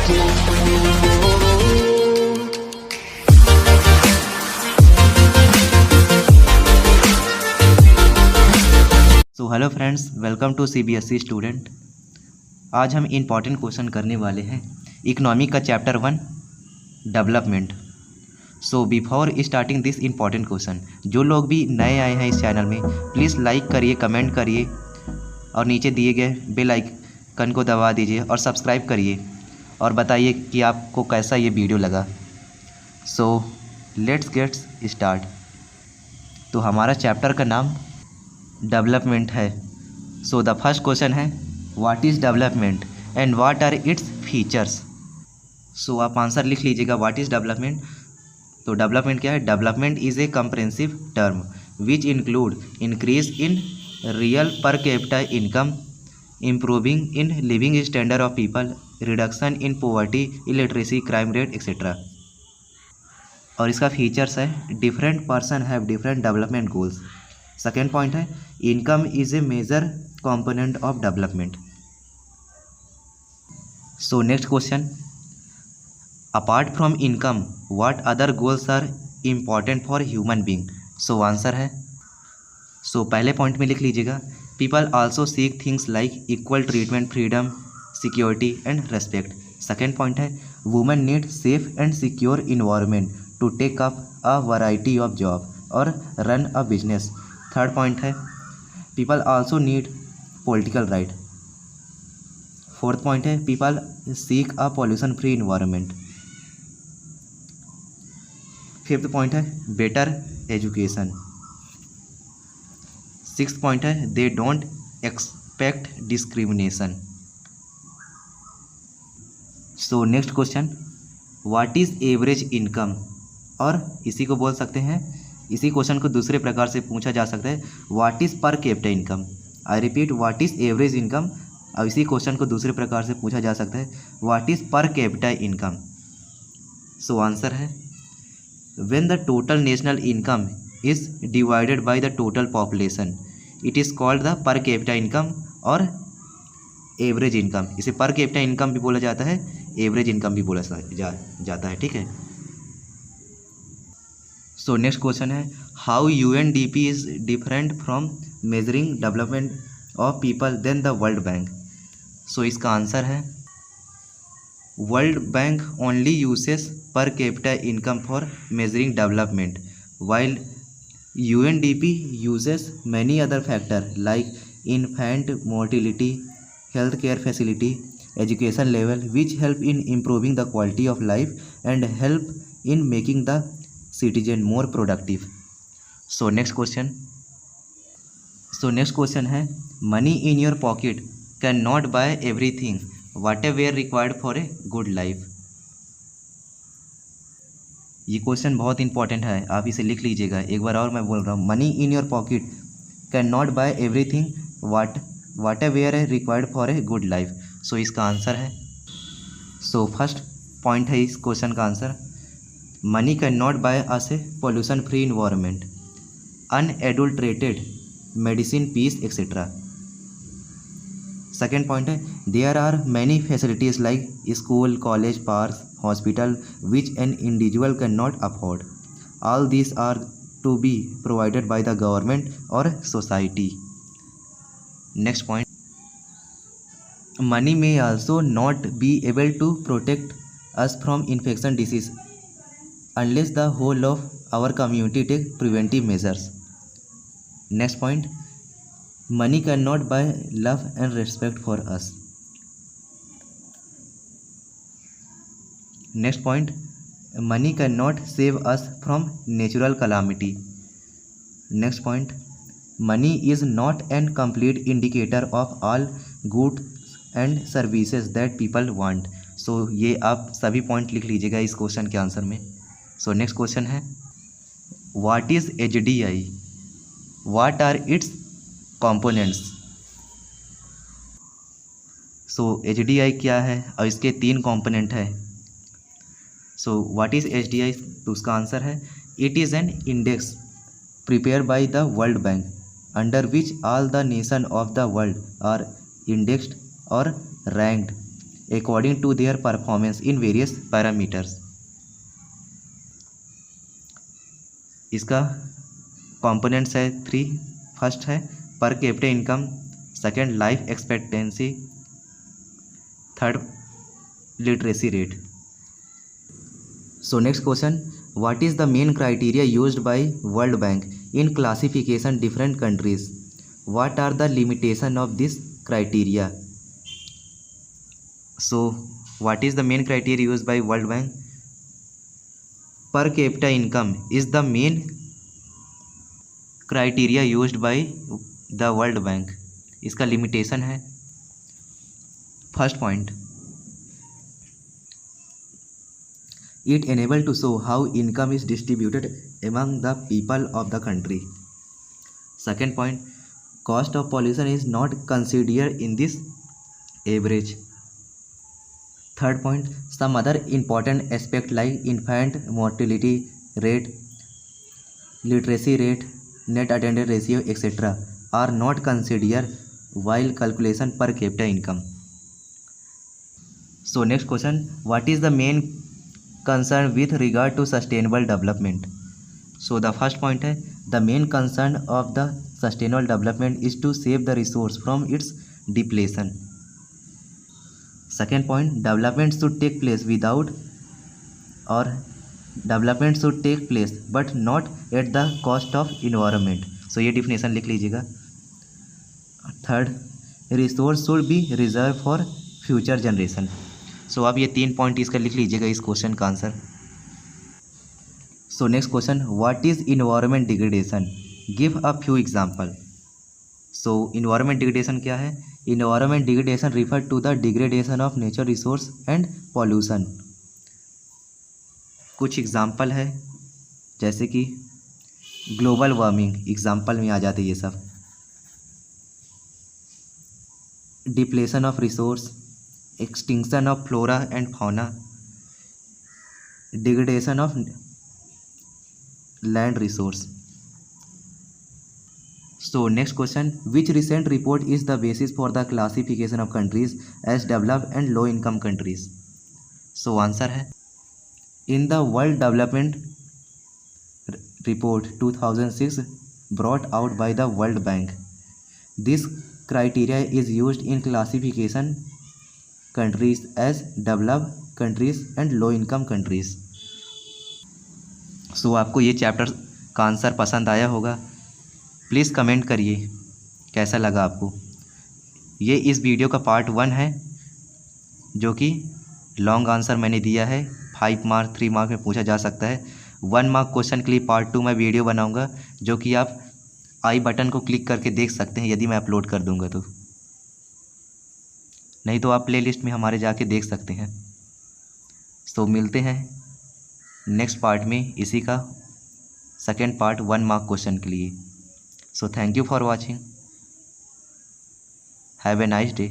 So hello friends, welcome to CBSE student. आज हम important question करने वाले हैं इकोनॉमी का chapter 1 development. So before starting this important question, जो लोग भी नए आए हैं इस चैनल में, प्लीज़ लाइक करिए, कमेंट करिए और नीचे दिए गए बेल आइकन को दबा दीजिए और सब्सक्राइब करिए और बताइए कि आपको कैसा ये वीडियो लगा। So let's gets start. तो हमारा चैप्टर का नाम डेवलपमेंट है। सो द फर्स्ट क्वेश्चन है what is development and what are its features. So आप आंसर लिख लीजिएगा व्हाट इज़ डेवलपमेंट। तो डेवलपमेंट क्या है? Development is a comprehensive term which include increase in real per capita income, improving in living standard of people, reduction in poverty, illiteracy, crime rate etcetera. और इसका features है different person have different development goals. Second point है income is a major component of development. So next question, apart from income what other goals are important for human being. So answer है, so पहले point में लिख लीजिएगा people also seek things like equal treatment, freedom, security and respect. Second point है women need safe and secure environment to take up a variety of job और run a business. Third point है people also need political right. Fourth point है people seek a pollution free environment. Fifth point है better education. Sixth point है they don't expect discrimination. So next question, what is average income. और इसी को बोल सकते हैं, इसी क्वेश्चन को दूसरे प्रकार से पूछा जा सकता है what is per capita income. I repeat, what is average income. और इसी क्वेश्चन को दूसरे प्रकार से पूछा जा सकता है what is per capita income. So answer है when the total national income is divided by the total population it is called the per capita income और एवरेज इनकम। इसे पर कैपिटा इनकम भी बोला जाता है, एवरेज इनकम भी बोला जाता है। ठीक है। सो नेक्स्ट क्वेश्चन है how UNDP is different from measuring development of people then the World Bank. So इसका आंसर है World Bank only uses per capita income for measuring development while UNDP uses many other factors like infant mortality, healthcare facility, education level, which help in improving the quality of life and help in making the citizen more productive. So next question है money in your pocket cannot buy everything whatever required for a good life. ये question बहुत important है, आप इसे लिख लीजिएगा। एक बार और मैं बोल रहा हूँ, money in your pocket cannot buy everything whatever है required for a good life. So इसका आंसर है, सो फर्स्ट पॉइंट है इस क्वेश्चन का answer money cannot buy us a pollution free environment, unadulterated medicine, peace etcetera. Second point है there are many facilities like school, college, park, hospital which an individual cannot afford. All these are to be provided by the government or society. Next point, money may also not be able to protect us from infection disease unless the whole of our community take preventive measures. Next point, money cannot buy love and respect for us. Next point, money cannot save us from natural calamity. Next point, money is not an complete indicator of all goods and services that people want. So ये आप सभी point लिख लीजिएगा इस question के answer में। So next question है what is HDI, what are its components. So HDI क्या है और इसके 3 कंपोनेंट है। सो व्हाट इज़ HDI, तो उसका आंसर है it is an index prepare by the World Bank under which all the nation of the world are indexed और ranked according to their performance in various parameters. इसका components है 3. First है per capita income, second life expectancy, third literacy rate. So next question, what is the main criteria used by World Bank in classification different countries? What are the limitation of this criteria? So what is the main criteria used by World Bank? Per capita income is the main criteria used by the World Bank. इसका limitation है. First point, it enable to show how income is distributed among the people of the country. Second point, cost of pollution is not considered in this average. Third point, some other important aspect like infant mortality rate, literacy rate, net attendance ratio, etc. are not considered while calculation per capita income. So next question, what is the main concern with regard to sustainable development? So the first point है, the main concern of the sustainable development is to save the resource from its depletion. Second point, development should take place without or development should take place but not at the cost of environment. So ये definition लिख लीजिएगा. Third, resource should be reserved for future generation. सो आप ये 3 point इसका लिख लीजिएगा इस question का answer. So next question, what is environment degradation? Give a few example. So environment degradation क्या है? Environment degradation refer to the degradation of nature resource and pollution. कुछ एग्जांपल है जैसे कि ग्लोबल वार्मिंग एग्जांपल में आ जाते ये सब. Depletion of resource, extinction of flora and fauna, degradation of land resource. So next question, which recent report is the basis for the classification of countries as developed and low income countries? So answer है, in the World Development Report 2006 brought out by the World Bank, this criteria is used in classification countries as developed countries and low income countries. सो आपको ये chapter का answer पसंद आया होगा. Please comment करिए कैसा लगा आपको. ये इस वीडियो का पार्ट 1 है जो कि लॉन्ग आंसर मैंने दिया है. 5 मार्क 3 मार्क में पूछा जा सकता है. 1 मार्क क्वेश्चन के लिए पार्ट 2 मैं वीडियो बनाऊंगा जो कि आप आई बटन को क्लिक करके देख सकते हैं यदि मैं अपलोड कर दूंगा तो. नहीं तो आप प्लेलिस्ट में हमारे जाके देख सकते हैं. सो मिलते हैं नेक्स्ट पार्ट में इसी का सेकेंड पार्ट 1 मार्क क्वेश्चन के लिए. So thank you for watching. Have a nice day.